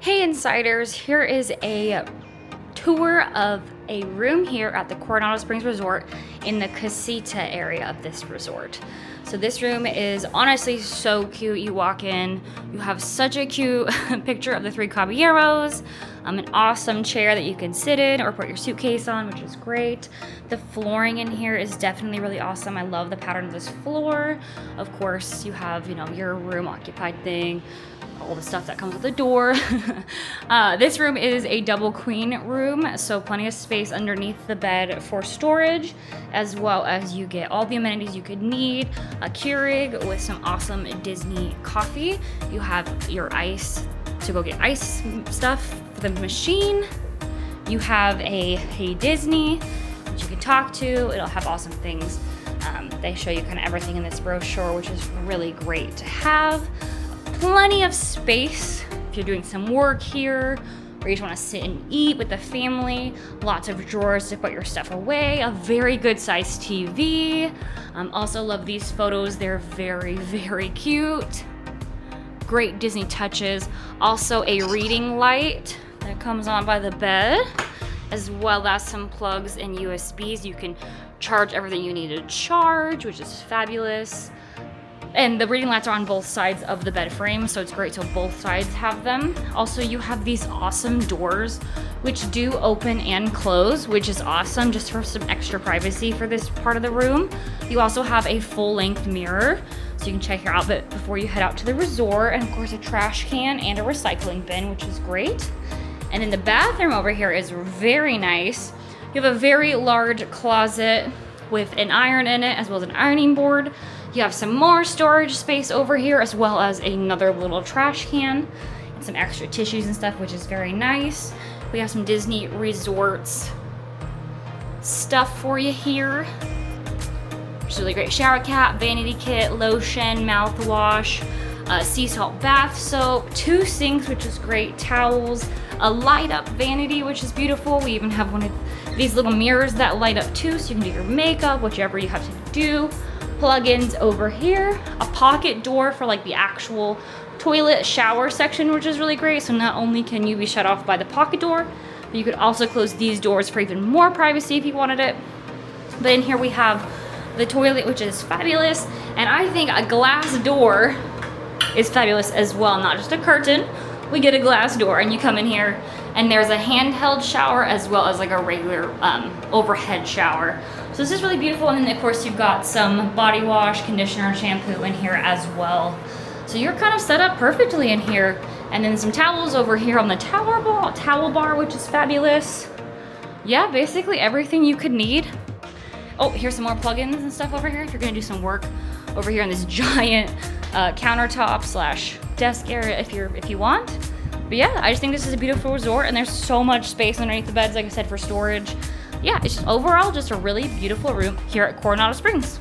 Hey Insiders, here is a tour of a room here at the Coronado Springs Resort in the Casita area of this resort. So this room is honestly so cute. You walk in, you have such a cute picture of the three caballeros, an awesome chair that you can sit in or put your suitcase on, which is great. The flooring in here is definitely really awesome. I love the pattern of this floor. Of course, you have, your room occupied thing, all the stuff that comes with the door. This room is a double queen room, so plenty of space underneath the bed for storage, as well as you get all the amenities you could need. A Keurig with some awesome Disney coffee. You have your ice to go get ice stuff for the machine. You have a Disney that you can talk to. It'll have awesome things. They show you kind of everything in this brochure, which is really great to have. Plenty of space if you're doing some work here, or you just want to sit and eat with the family. Lots of drawers to put your stuff away. A very good sized TV. Also love these photos. They're very, very cute. Great Disney touches. Also a reading light that comes on by the bed, as well as some plugs and USBs. You can charge everything you need to charge, which is fabulous. And the reading lights are on both sides of the bed frame, so it's great so both sides have them. Also, you have these awesome doors, which do open and close, which is awesome just for some extra privacy for this part of the room. You also have a full-length mirror, so you can check your outfit before you head out to the resort, and of course a trash can and a recycling bin, which is great. And then the bathroom over here is very nice. You have a very large closet with an iron in it, as well as an ironing board. You have some more storage space over here, as well as another little trash can and some extra tissues and stuff, which is very nice. We have some Disney Resorts stuff for you here, which is really great. Shower cap, vanity kit, lotion, mouthwash, sea salt bath soap, 2 sinks, which is great, towels, a light up vanity, which is beautiful. We even have one of these little mirrors that light up too, so you can do your makeup, whichever you have to do. Plugins over here, a pocket door for like the actual toilet shower section, which is really great. So not only can you be shut off by the pocket door, but you could also close these doors for even more privacy if you wanted it. But in here we have the toilet, which is fabulous. And I think a glass door is fabulous as well, not just a curtain. We get a glass door and you come in here and there's a handheld shower as well as like a regular overhead shower. So this is really beautiful. And then of course you've got some body wash, conditioner, shampoo in here as well. So you're kind of set up perfectly in here. And then some towels over here on the towel bar, which is fabulous. Yeah, basically everything you could need. Oh, here's some more plugins and stuff over here if you're gonna do some work over here on this giant countertop slash desk area if you want. But yeah, I just think this is a beautiful resort, and there's so much space underneath the beds, like I said, for storage. Yeah, it's just overall just a really beautiful room here at Coronado Springs.